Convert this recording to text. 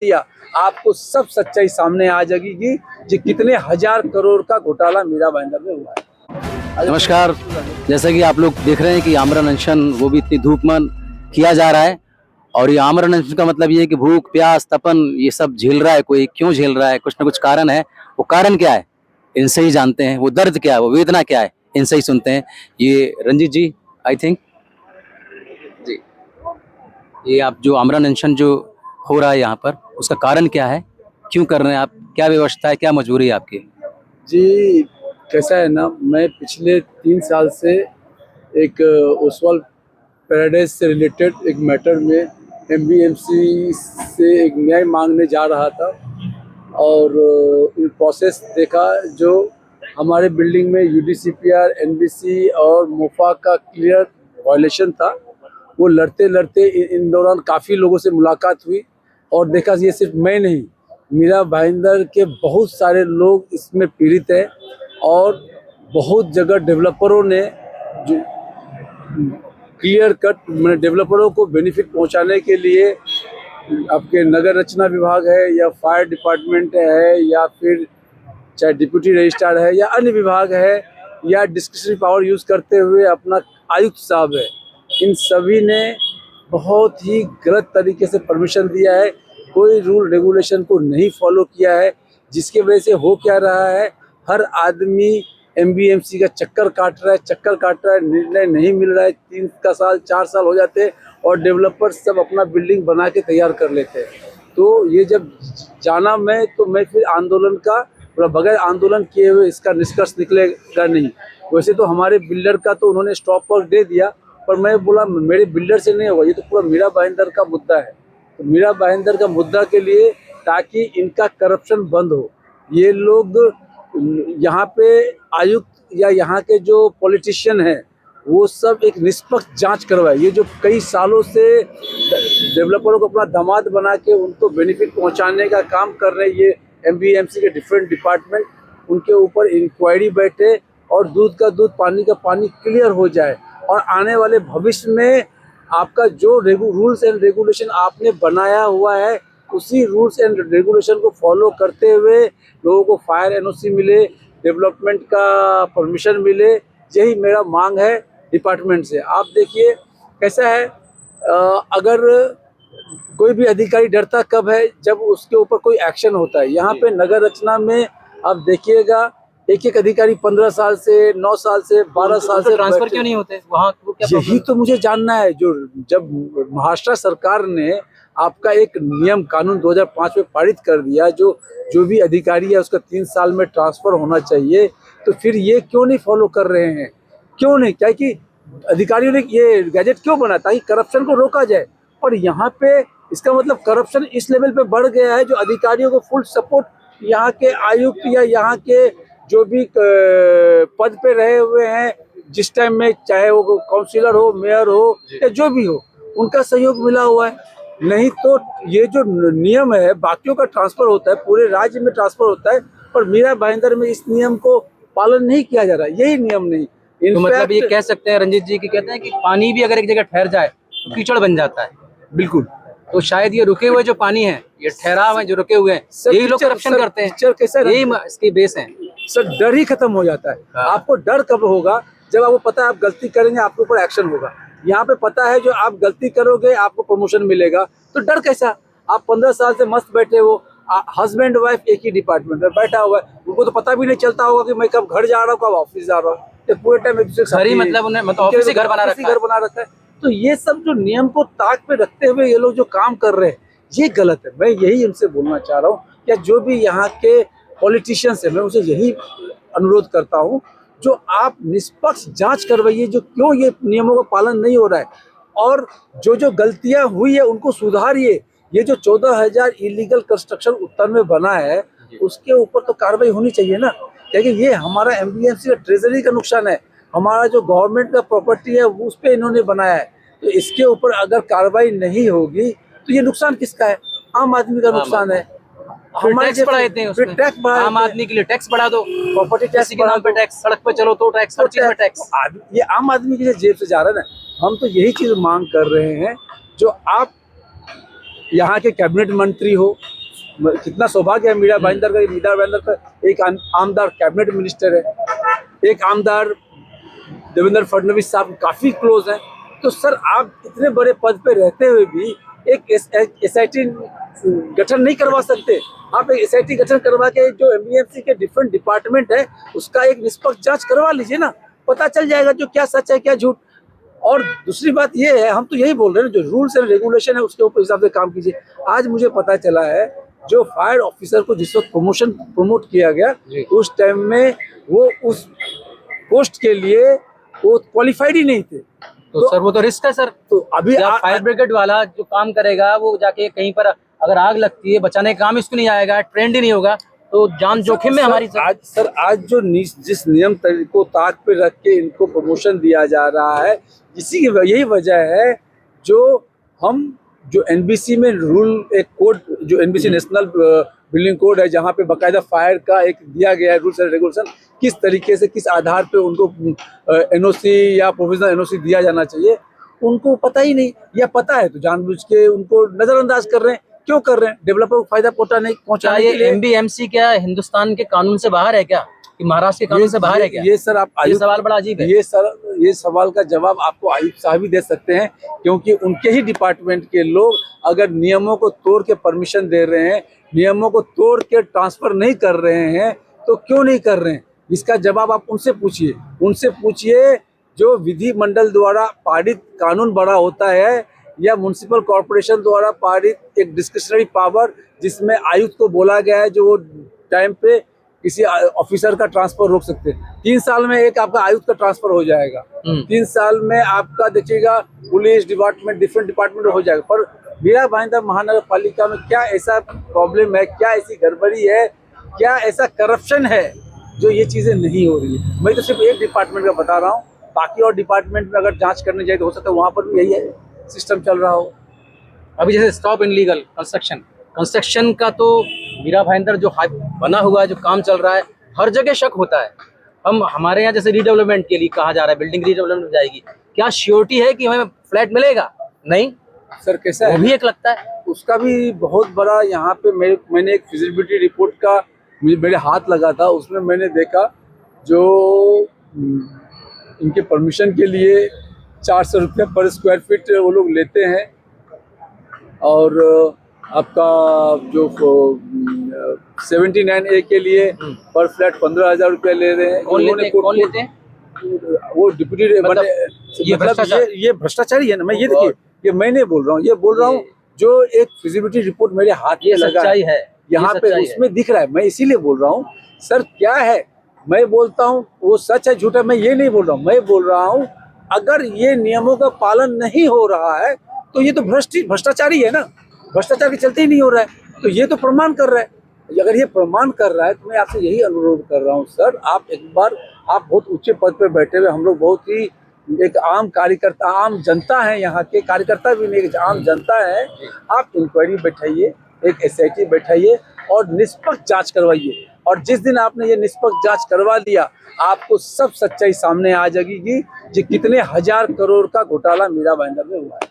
दिया, आपको सब सच्चाई सामने आ जाएगी कि कितने हजार करोड़ का घोटाला मीरा भाईंदर में हुआ है। नमस्कार, जैसा कि आप लोग देख रहे हैं कि आमरण अनशन वो भी इतनी धूप में किया जा रहा है। और ये आमरण अनशन का मतलब ये है कि भूख प्यास तपन ये सब झेल रहा है। कोई क्यों झेल रहा है, कुछ ना कुछ कारण है। वो कारण क्या है इनसे ही जानते हैं, वो दर्द क्या है, वो वेदना क्या है इनसे ही सुनते हैं। ये रंजीत जी, आई थिंक जी, ये आप जो आमरण अनशन जो हो रहा है यहाँ पर, उसका कारण क्या है, क्यों कर रहे हैं आप, क्या व्यवस्था है, क्या मजबूरी है आपकी? जी, कैसा है ना, मैं पिछले 3 साल से एक ओसवाल पैराडाइज से रिलेटेड एक मैटर में एमबीएमसी से एक न्याय मांगने जा रहा था। और इन प्रोसेस देखा जो हमारे बिल्डिंग में यूडीसीपीआर, एनबीसी और मोफा का क्लियर वायलेशन था। वो लड़ते लड़ते इन दौरान काफ़ी लोगों से मुलाकात हुई और देखा ये सिर्फ मैं नहीं, मीरा भाईंदर के बहुत सारे लोग इसमें पीड़ित हैं। और बहुत जगह डेवलपरों ने जो क्लियर कट डेवलपरों को बेनिफिट पहुंचाने के लिए आपके नगर रचना विभाग है या फायर डिपार्टमेंट है या फिर चाहे डिप्यूटी रजिस्ट्रार है या अन्य विभाग है या डिस्क्रिशनरी पावर यूज़ करते हुए अपना आयुक्त साहब है, इन सभी ने बहुत ही गलत तरीके से परमिशन दिया है। कोई रूल रेगुलेशन को नहीं फॉलो किया है, जिसकी वजह से हो क्या रहा है, हर आदमी एमबीएमसी का चक्कर काट रहा है, निर्णय नहीं मिल रहा है। 3 का साल 4 साल हो जाते हैं और डेवलपर सब अपना बिल्डिंग बना के तैयार कर लेते हैं। तो ये जब जाना मैं फिर आंदोलन का बगैर आंदोलन किए हुए इसका निष्कर्ष निकलेगा नहीं। वैसे तो हमारे बिल्डर का तो उन्होंने स्टॉप वर्क दे दिया, पर मैं बोला मेरे बिल्डर से नहीं होगा, ये तो पूरा मीरा भाईंदर का मुद्दा है। तो मीरा भाईंदर का मुद्दा के लिए ताकि इनका करप्शन बंद हो, ये लोग यहाँ पे आयुक्त या यहाँ के जो पॉलिटिशियन हैं वो सब एक निष्पक्ष जांच करवाए। ये जो कई सालों से डेवलपरों को अपना दामाद बना के उनको बेनिफिट पहुंचाने का काम कर रहे हैं, ये एमबीएमसी के डिफरेंट डिपार्टमेंट, उनके ऊपर इंक्वायरी बैठे और दूध का दूध पानी का पानी क्लियर हो जाए। और आने वाले भविष्य में आपका जो रूल्स एंड रेगुलेशन आपने बनाया हुआ है उसी रूल्स एंड रेगुलेशन को फॉलो करते हुए लोगों को फायर एनओसी मिले, डेवलपमेंट का परमिशन मिले। यही मेरा मांग है डिपार्टमेंट से। आप देखिए कैसा है, अगर कोई भी अधिकारी डरता कब है, जब उसके ऊपर कोई एक्शन होता है। यहाँ पे नगर रचना में आप देखिएगा एक अधिकारी 15 साल से, 9 साल से, 12 साल से ट्रांसफर क्यों नहीं होते वहाँ? यही तो मुझे जानना है। जब महाराष्ट्र सरकार ने आपका एक नियम कानून 2005 में पारित कर दिया, जो भी अधिकारी है उसका 3 साल में ट्रांसफर होना चाहिए, तो फिर ये क्यों नहीं फॉलो कर रहे हैं? क्यों नहीं? क्या कि अधिकारियों ने ये गैजेट क्यों बना, ताकि करप्शन को रोका जाए। और यहाँ पे इसका मतलब करप्शन इस लेवल पे बढ़ गया है, जो अधिकारियों को फुल सपोर्ट यहाँ के आयुक्त या यहाँ के जो भी पद पे रहे हुए हैं जिस टाइम में, चाहे वो काउंसिलर हो, मेयर हो या जो भी हो, उनका सहयोग मिला हुआ है। नहीं तो ये जो नियम है बाकियों का ट्रांसफर होता है, पूरे राज्य में ट्रांसफर होता है, पर मीरा भाईंदर में इस नियम को पालन नहीं किया जा रहा, यही नियम नहीं। तो मतलब ये कह सकते हैं रंजीत जी की कहते हैं कि पानी भी अगर एक जगह ठहर जाए तो कीचड़ बन जाता है। बिल्कुल। तो शायद ये रुके हुए जो पानी है, ये ठहराव है जो रुके हुए हैं, यही लोग करप्शन करते हैं, यही इसकी बेस है। सर डर ही खत्म हो जाता है। आपको डर कब होगा? जब आपको पता है आप गलती करेंगे आपके ऊपर एक्शन होगा। यहाँ पे पता है जो आप गलती करोगे आपको प्रमोशन मिलेगा, तो डर कैसा? आप 15 साल से मस्त बैठे हो, हस्बैंड वाइफ एक ही डिपार्टमेंट में बैठा हुआ है, उनको तो पता भी नहीं चलता होगा कि मैं कब घर जा रहा हूँ कब ऑफिस जा रहा हूँ। पूरे टाइम एक दूसरे घर ही मतलब उन्हें ऑफिस ही घर बना रखा है। तो ये सब जो नियम को ताक पे रखते हुए ये लोग जो काम कर रहे हैं ये गलत है। मैं यही इनसे बोलना चाह रहा हूँ, या जो भी यहाँ के पॉलिटिशियंस है मैं उसे यही अनुरोध करता हूँ, जो आप निष्पक्ष जांच करवाइए जो क्यों ये नियमों का पालन नहीं हो रहा है, और जो गलतियां हुई है उनको सुधारिए। ये जो 14,000 इलीगल कंस्ट्रक्शन उत्तर में बना है उसके ऊपर तो कार्रवाई होनी चाहिए ना, क्योंकि ये हमारा एमबीएमसी का ट्रेजरी का नुकसान है, हमारा जो गवर्नमेंट का प्रॉपर्टी है उस पर इन्होंने बनाया है। तो इसके ऊपर अगर कार्रवाई नहीं होगी तो ये नुकसान किसका है? आम आदमी का नुकसान है। टैक्स बढ़ा देते हैं, टैक्स आम आदमी के लिए टैक्स बढ़ा दो, प्रॉपर्टी टैक्स के नाम पे टैक्स, सड़क पे चलो तो टैक्स, हर चीज में टैक्स। ये आम आदमी की जेब से जा रहा है ना। हम तो यही चीज मांग कर रहे हैं, जो आप यहाँ के कैबिनेट मंत्री हो, कितना सौभाग्य है मीरा भाईंदर का। मीरा भाईंदर का एक आमदार कैबिनेट मिनिस्टर है, एक आमदार देवेंद्र फडणवीस साहब काफी क्लोज हैं। तो सर आप इतने बड़े पद पे रहते हुए भी एक एसआईटी गठन नहीं करवा सकते? आप एक एसआईटी गठन करवा के जो एमबीएमसी के डिफरेंट डिपार्टमेंट है उसका एक निष्पक्ष जांच करवा लीजिए ना, पता चल जाएगा जो क्या सच है क्या झूठ। और दूसरी बात ये है, हम तो यही बोल रहे हैं जो रूल्स एंड रेगुलेशन है उसके ऊपर हिसाब से काम कीजिए। आज मुझे पता चला है जो फायर ऑफिसर को जिस वक्त प्रमोट किया गया उस टाइम में वो उस पोस्ट के लिए वो क्वालिफाइड ही नहीं थे। तो सर वो तो रिस्क है सर। तो अभी फायर ब्रिगेड वाला जो काम करेगा वो जाके कहीं पर अगर आग लगती है बचाने का काम इसको नहीं आएगा, ट्रेंड ही नहीं होगा, तो जान जोखिम में हमारी। आज जो जिस नियम को ताक पे रख के इनको प्रमोशन दिया जा रहा है, इसी की यही वजह है जो एनबीसी में रूल एक कोड, जो एनबीसी नेशनल बिल्डिंग कोड है जहाँ पे बकायदा फायर का एक दिया गया है रूल्स एंड रेगुलेशन, किस तरीके से किस आधार पे उनको एनओसी या प्रोविजनल एनओसी दिया जाना चाहिए, उनको पता ही नहीं, या पता है तो जानबूझ के उनको नजरअंदाज कर रहे हैं। क्यों कर रहे हैं? डेवलपर को फायदा पहुंचाने के लिए। एमबीएमसी क्या हिंदुस्तान के कानून से बाहर है क्या, कि महाराष्ट्र के कानून से बाहर है क्या? ये सर आप ये सवाल बड़ा अजीब है। ये सवाल का जवाब आपको आयुक्त साहब ही दे सकते हैं, क्योंकि उनके ही डिपार्टमेंट के लोग अगर नियमों को तोड़ के परमिशन दे रहे हैं, नियमों को तोड़ के ट्रांसफर नहीं कर रहे हैं, तो क्यों नहीं कर रहे हैं? इसका जवाब आप उनसे पूछिए। जो विधि मंडल द्वारा पारित कानून बड़ा होता है या म्युनिसिपल कॉर्पोरेशन द्वारा पारित एक डिस्क्रिशनरी पावर जिसमें आयुक्त को बोला गया है जो वो टाइम पे किसी ऑफिसर का ट्रांसफर रोक सकते हैं। 3 साल में एक आपका आयुक्त का ट्रांसफर हो जाएगा, 3 साल में आपका देखिएगा पुलिस डिपार्टमेंट डिफरेंट डिपार्टमेंट हो जाएगा। पर मीरा भाईंदर महानगर पालिका में क्या ऐसा प्रॉब्लम है, क्या ऐसी गड़बड़ी है, क्या ऐसा करप्शन है जो ये चीजें नहीं हो रही है? मैं तो सिर्फ एक डिपार्टमेंट का बता रहा हूँ, बाकी और डिपार्टमेंट में अगर जांच करने जाए तो हो सकता है वहां पर भी यही है सिस्टम चल रहा हो। अभी जैसे स्टॉप इनलीगल कंस्ट्रक्शन का तो मीरा भाईंदर जो हाइप बना हुआ है, जो काम चल रहा है, हर जगह शक होता है। हमारे यहाँ जैसे रीडेवलपमेंट के लिए कहा जा रहा है, बिल्डिंग रीडेवलपमेंट हो जाएगी, क्या श्योरिटी है कि हमें फ्लैट मिलेगा? नहीं सर, कैसा है वो भी एक लगता है, उसका भी बहुत बड़ा यहाँ पे मैंने एक फिजिबिलिटी रिपोर्ट का मेरे हाथ लगा था, उसमें मैंने देखा जो इनके परमिशन के लिए 400 रुपये पर स्क्वायर फीट वो लोग लेते हैं, और आपका जो 79A के लिए पर फ्लैट 15,000 रुपये ले रहे हैं। कौन लेते हैं? वो डिप्यूटी ये भ्रष्टाचारी है ना। मैं ये देखिए, ये मैं नहीं बोल रहा हूँ, ये बोल रहा हूँ जो एक फिजिबिलिटी रिपोर्ट मेरे हाथ में लगा है यहाँ पे, उसमें दिख रहा है। मैं इसीलिए बोल रहा हूँ सर, क्या है, मैं बोलता हूँ वो सच है झूठा मैं ये नहीं बोल रहा हूँ। मैं बोल रहा हूँ अगर ये नियमों का पालन नहीं हो रहा है तो ये तो भ्रष्टाचारी है ना, भ्रष्टाचार के चलते ही नहीं हो रहा है, तो ये तो प्रमाण कर रहा है। अगर ये प्रमाण कर रहा है तो मैं आपसे यही अनुरोध कर रहा हूँ सर, आप एक बार, आप बहुत ऊंचे पद पे बैठे हुए, हम लोग बहुत ही एक आम कार्यकर्ता, आम जनता है, यहाँ के कार्यकर्ता भी नहीं, आम जनता है, आप इंक्वायरी बैठाइए, एक एसआईटी बैठाइए और निष्पक्ष जांच करवाइए। और जिस दिन आपने ये निष्पक्ष जांच करवा दिया, आपको सब सच्चाई सामने आ जाएगी कि कितने 1000 करोड़ का घोटाला मीरा भाईंदर में हुआ है।